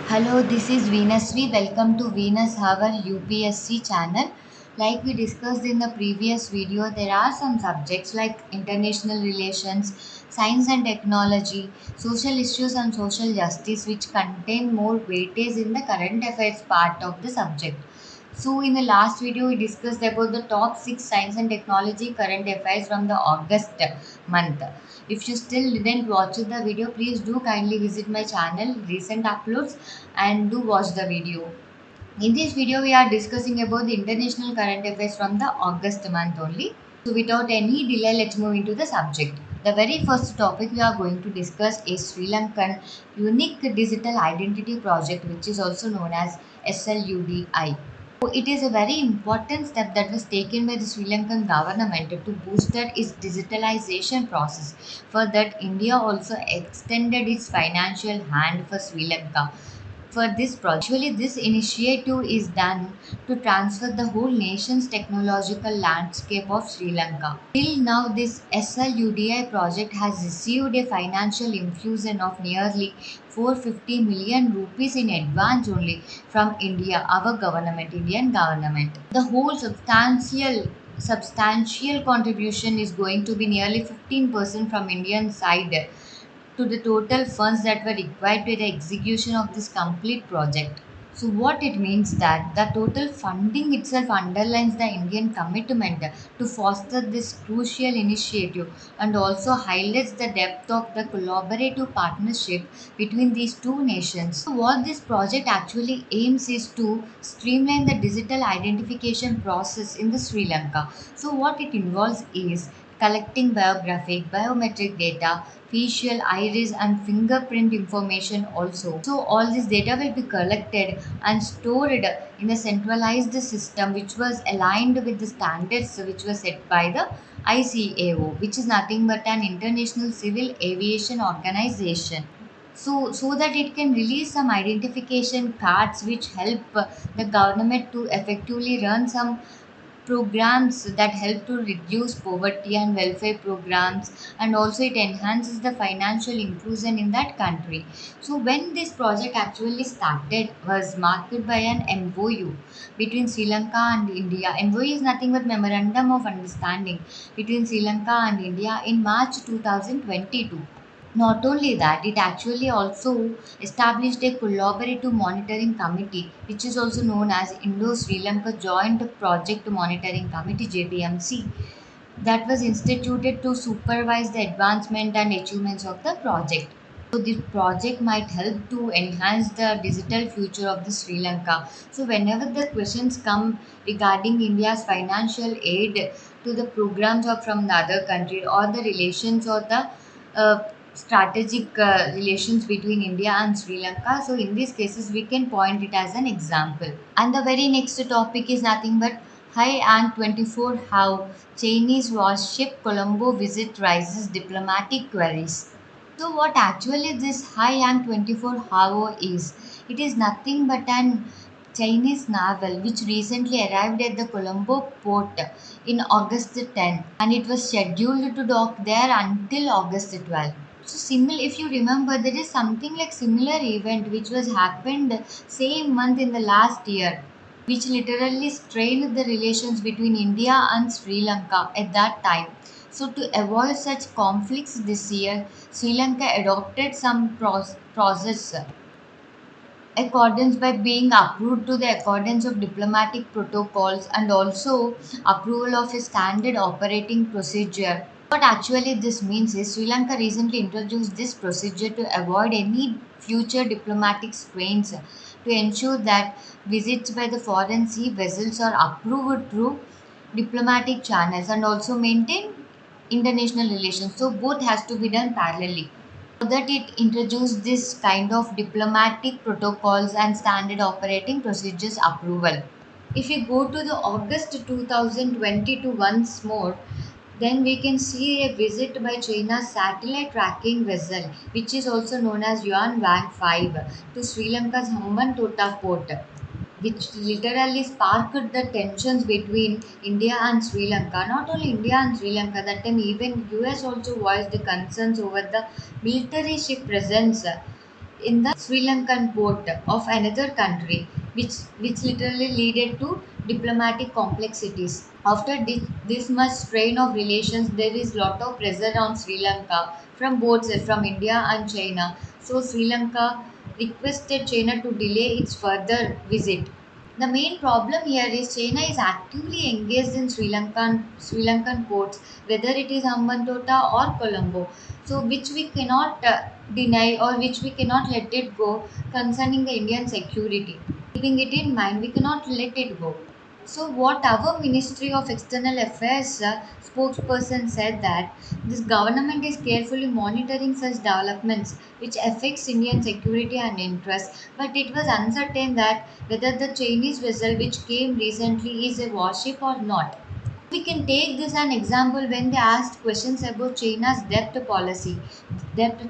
Hello, this is Venusvi. Welcome to Venus Hour UPSC channel. Like we discussed in the previous video, there are some subjects like international relations, science and technology, social issues and social justice which contain more weightage in the current affairs part of the subject. So in the last video we discussed about the top 6 science and technology current affairs from the August month. If you still didn't watch the video, please do kindly visit my channel recent uploads and do watch the video. In this video we are discussing about the international current affairs from the August month only. So without any delay, let's move into the subject. The very first topic we are going to discuss is Sri Lankan Unique Digital Identity Project, which is also known as SLUDI. So it is a very important step that was taken by the Sri Lankan government to boost its digitalization process. For that, India also extended its financial hand for Sri Lanka for this project. Actually, this initiative is done to transfer the whole nation's technological landscape of Sri Lanka. Till now, this SLUDI project has received a financial infusion of nearly 450 million rupees in advance only from India, our government, Indian government. The whole substantial contribution is going to be nearly 15% from Indian side to the total funds that were required to the execution of this complete project. So what it means that the total funding itself underlines the Indian commitment to foster this crucial initiative and also highlights the depth of the collaborative partnership between these two nations. So what this project actually aims is to streamline the digital identification process in the Sri Lanka. So what it involves is collecting biographic, biometric data, facial, iris, and fingerprint information also. So all this data will be collected and stored in a centralized system which was aligned with the standards which were set by the ICAO, which is nothing but an international civil aviation organization. So that it can release some identification cards which help the government to effectively run some programs that help to reduce poverty and welfare programs, and also it enhances the financial inclusion in that country. So when this project actually started was marked by an MOU between Sri Lanka and India. MOU is nothing but memorandum of understanding between Sri Lanka and India in March 2022. Not only that, it actually also established a collaborative monitoring committee, which is also known as Indo-Sri Lanka Joint Project Monitoring Committee (JPMC), that was instituted to supervise the advancement and achievements of the project. So this project might help to enhance the digital future of the Sri Lanka. So whenever the questions come regarding India's financial aid to the programs or from the other country, or the relations or the strategic relations between India and Sri Lanka, so in these cases we can point it as an example. And the very next topic is nothing but Hai Ang 24, how Chinese warship Colombo visit raises diplomatic queries. So what actually this Hai Yang 24 Hao is? It is nothing but an Chinese naval which recently arrived at the Colombo port in August 10, and it was scheduled to dock there until August 12. So similar, if you remember, there is something like similar event which was happened same month in the last year, which literally strained the relations between India and Sri Lanka at that time. So, to avoid such conflicts this year, Sri Lanka adopted some process accordance by being approved to the accordance of diplomatic protocols and also approval of a standard operating procedure. What actually this means is Sri Lanka recently introduced this procedure to avoid any future diplomatic strains, to ensure that visits by the foreign sea vessels are approved through diplomatic channels and also maintain international relations. So both has to be done parallelly, so that it introduced this kind of diplomatic protocols and standard operating procedures approval. If we go to the August 2022 once more, then we can see a visit by China's satellite tracking vessel, which is also known as Yuan Wang 5, to Sri Lanka's Hambantota port, which literally sparked the tensions between India and Sri Lanka. Not only India and Sri Lanka, that time even US also voiced the concerns over the military ship presence in the Sri Lankan port of another country, which literally led to diplomatic complexities. After this much strain of relations, there is lot of pressure on Sri Lanka from both sides, from India and China. So Sri Lanka requested China to delay its further visit. The main problem here is China is actively engaged in Sri Lankan ports, whether it is Hambantota or Colombo. So which we cannot deny, or which we cannot let it go concerning the Indian security. Keeping it in mind, we cannot let it go. So, what our Ministry of External Affairs spokesperson said that this government is carefully monitoring such developments which affects Indian security and interests, but it was uncertain that whether the Chinese vessel which came recently is a warship or not. We can take this an example when they asked questions about China's debt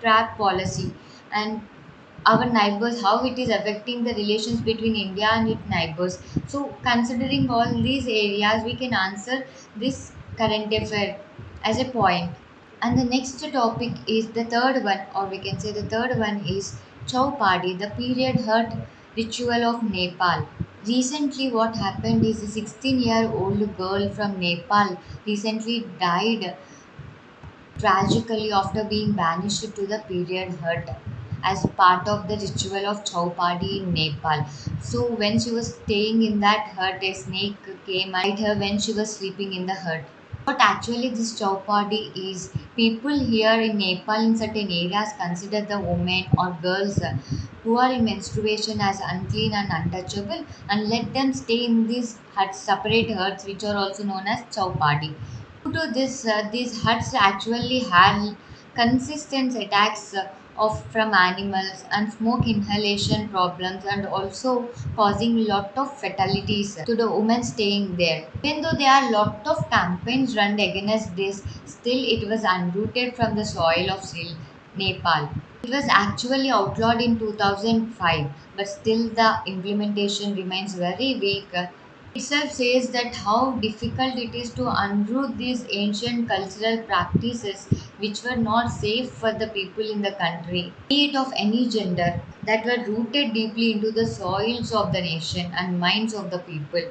trap policy, and our neighbors, how it is affecting the relations between India and its neighbors. So, considering all these areas, we can answer this current affair as a point. And the next topic is the third one, or we can say the third one is Chowpadi, the period hurt ritual of Nepal. Recently, what happened is a 16-year-old girl from Nepal recently died tragically after being banished to the period hut as part of the ritual of Chowpadi in Nepal. So when she was staying in that hut, a snake came and bit her when she was sleeping in the hut. What actually this Chowpadi is, people here in Nepal in certain areas consider the women or girls who are in menstruation as unclean and untouchable, and let them stay in these huts, separate huts, which are also known as Chowpadi. Due to this, these huts actually had consistent attacks of from animals and smoke inhalation problems, and also causing lot of fatalities to the women staying there. Even though there are lot of campaigns run against this, still it was unrooted from the soil of Nepal. It was actually outlawed in 2005, but still the implementation remains very weak. Itself says that how difficult it is to unroot these ancient cultural practices which were not safe for the people in the country, be it of any gender, that were rooted deeply into the soils of the nation and minds of the people.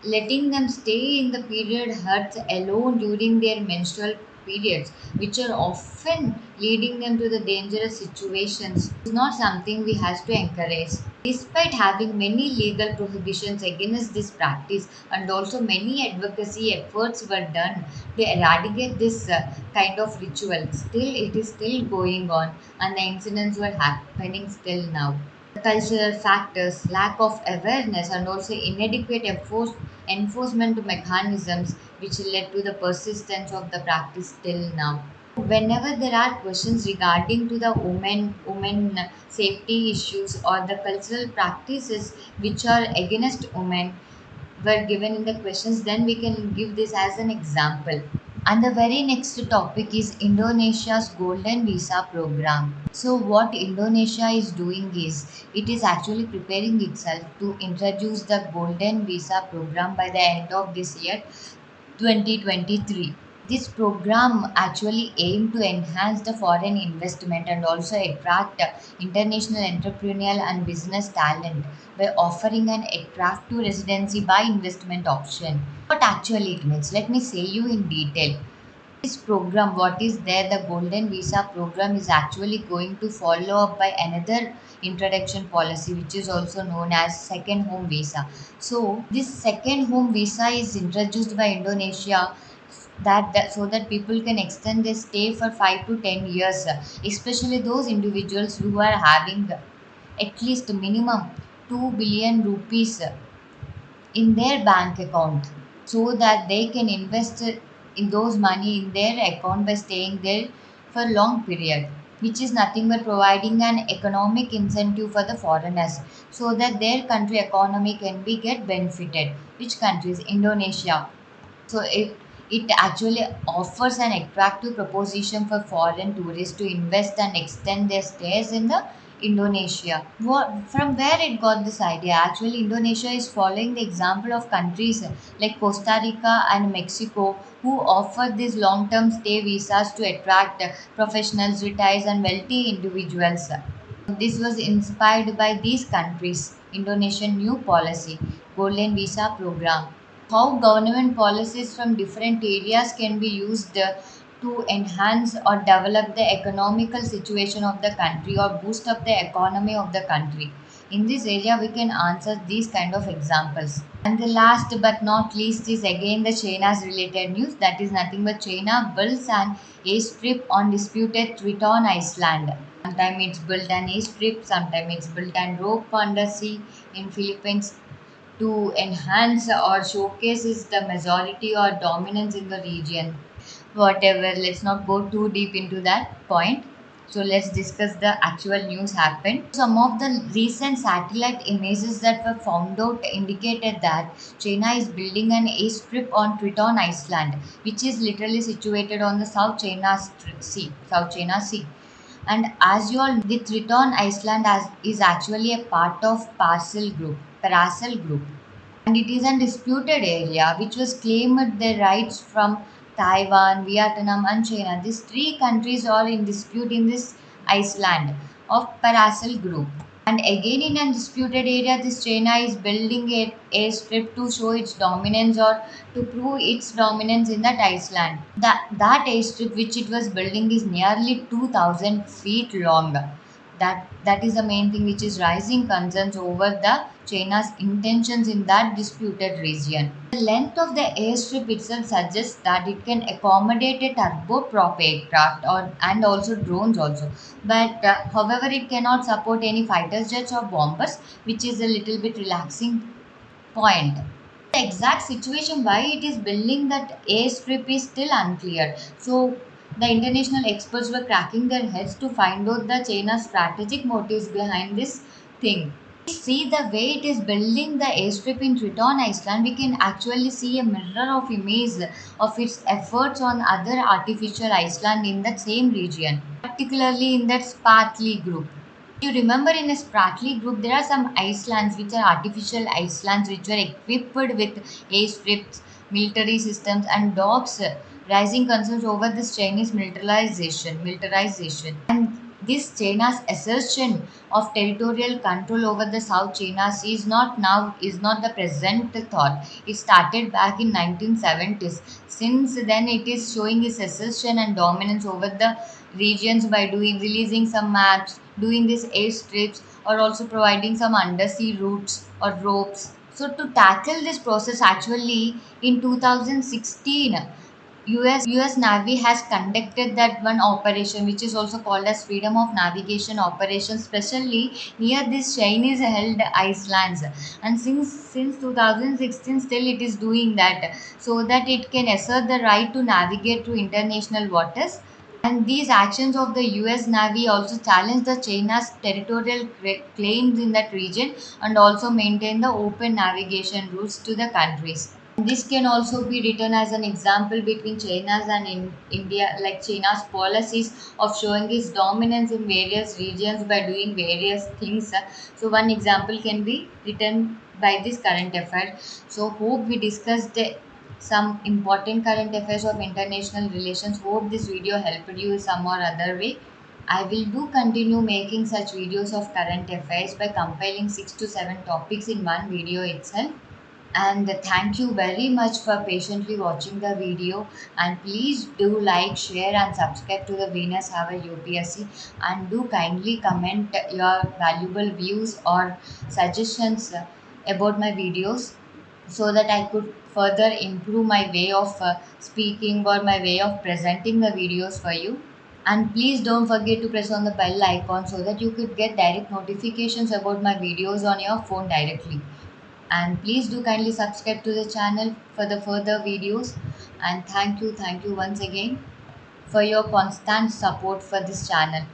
Letting them stay in the period huts alone during their menstrual periods, which are often leading them to the dangerous situations, is not something we have to encourage. Despite having many legal prohibitions against this practice, and also many advocacy efforts were done to eradicate this kind of ritual, still it is still going on, and the incidents were happening still now. Cultural factors, lack of awareness, and also inadequate enforcement mechanisms which led to the persistence of the practice till now. Whenever there are questions regarding to the women safety issues or the cultural practices which are against women were given in the questions, then we can give this as an example. And the very next topic is Indonesia's Golden Visa program. So, what Indonesia is doing is it is actually preparing itself to introduce the Golden Visa program by the end of this year 2023. This program actually aimed to enhance the foreign investment and also attract international entrepreneurial and business talent by offering an attractive residency by investment option. What actually it means, let me say you in detail. This program, what is there, the Golden Visa program is actually going to follow up by another introduction policy, which is also known as second home visa. So this second home visa is introduced by Indonesia, that so that people can extend their stay for 5 to 10 years, especially those individuals who are having at least minimum 2 billion rupees in their bank account, so that they can invest in those money in their account by staying there for long period, which is nothing but providing an economic incentive for the foreigners, so that their country economy can be get benefited. Which country is Indonesia? So it actually offers an attractive proposition for foreign tourists to invest and extend their stays in the Indonesia. From where it got this idea? Actually, Indonesia is following the example of countries like Costa Rica and Mexico, who offer these long-term stay visas to attract professionals, retirees, and wealthy individuals. This was inspired by these countries' Indonesian new policy, Golden Visa program. How government policies from different areas can be used to enhance or develop the economical situation of the country or boost up the economy of the country. In this area, we can answer these kind of examples. And the last but not least is again the China's related news. That is nothing but China builds an airstrip on disputed Triton Island. Sometimes it's built an airstrip, sometimes it's built an rope under sea in Philippines to enhance or showcases the majority or dominance in the region. Whatever, let's not go too deep into that point. So let's discuss the actual news happened. Some of the recent satellite images that were found out indicated that China is building an airstrip on Triton Island, which is literally situated on the South China Sea. And as you all, the Triton Island is actually a part of Paracel Group, and it is a disputed area which was claimed their rights from Taiwan, Vietnam, and China. These three countries are in dispute in this island of Paracel Group. And again, in a disputed area, this China is building a airstrip to show its dominance or to prove its dominance in that Iceland. That airstrip which it was building is nearly 2,000 feet long. That is the main thing which is raising concerns over the China's intentions in that disputed region. The length of the airstrip itself suggests that it can accommodate a turboprop aircraft or and also drones also. But however, it cannot support any fighter jets or bombers, which is a little bit relaxing point. The exact situation why it is building that airstrip is still unclear. So the international experts were cracking their heads to find out the China's strategic motives behind this thing. See the way it is building the airstrip in Triton Island, we can actually see a mirror of image of its efforts on other artificial island in the same region, particularly in that Spratly group. You remember in a Spratly group, there are some islands which are artificial islands which were equipped with airstrips, military systems, and docks, raising concerns over this Chinese militarization, and this China's assertion of territorial control over the South China Sea is not the present thought. It started back in 1970s. Since then, it is showing its assertion and dominance over the regions by doing releasing some maps, doing these airstrips, or also providing some undersea routes or ropes. So to tackle this process, actually in 2016, US Navy has conducted that one operation which is also called as freedom of navigation operation, especially near these Chinese held islands. And since 2016 still it is doing that so that it can assert the right to navigate through international waters. And these actions of the US Navy also challenge the China's territorial claims in that region and also maintain the open navigation routes to the countries. This can also be written as an example between China's and India, like China's policies of showing its dominance in various regions by doing various things. So, one example can be written by this current affair. So, hope we discussed some important current affairs of international relations. Hope this video helped you some or other way. I will do continue making such videos of current affairs by compiling 6 to 7 topics in one video itself. And thank you very much for patiently watching the video, and please do like, share and subscribe to the Venus Hour UPSC, and do kindly comment your valuable views or suggestions about my videos so that I could further improve my way of speaking or my way of presenting the videos for you. And please don't forget to press on the bell icon so that you could get direct notifications about my videos on your phone directly. And please do kindly subscribe to the channel for the further videos. And thank you once again for your constant support for this channel.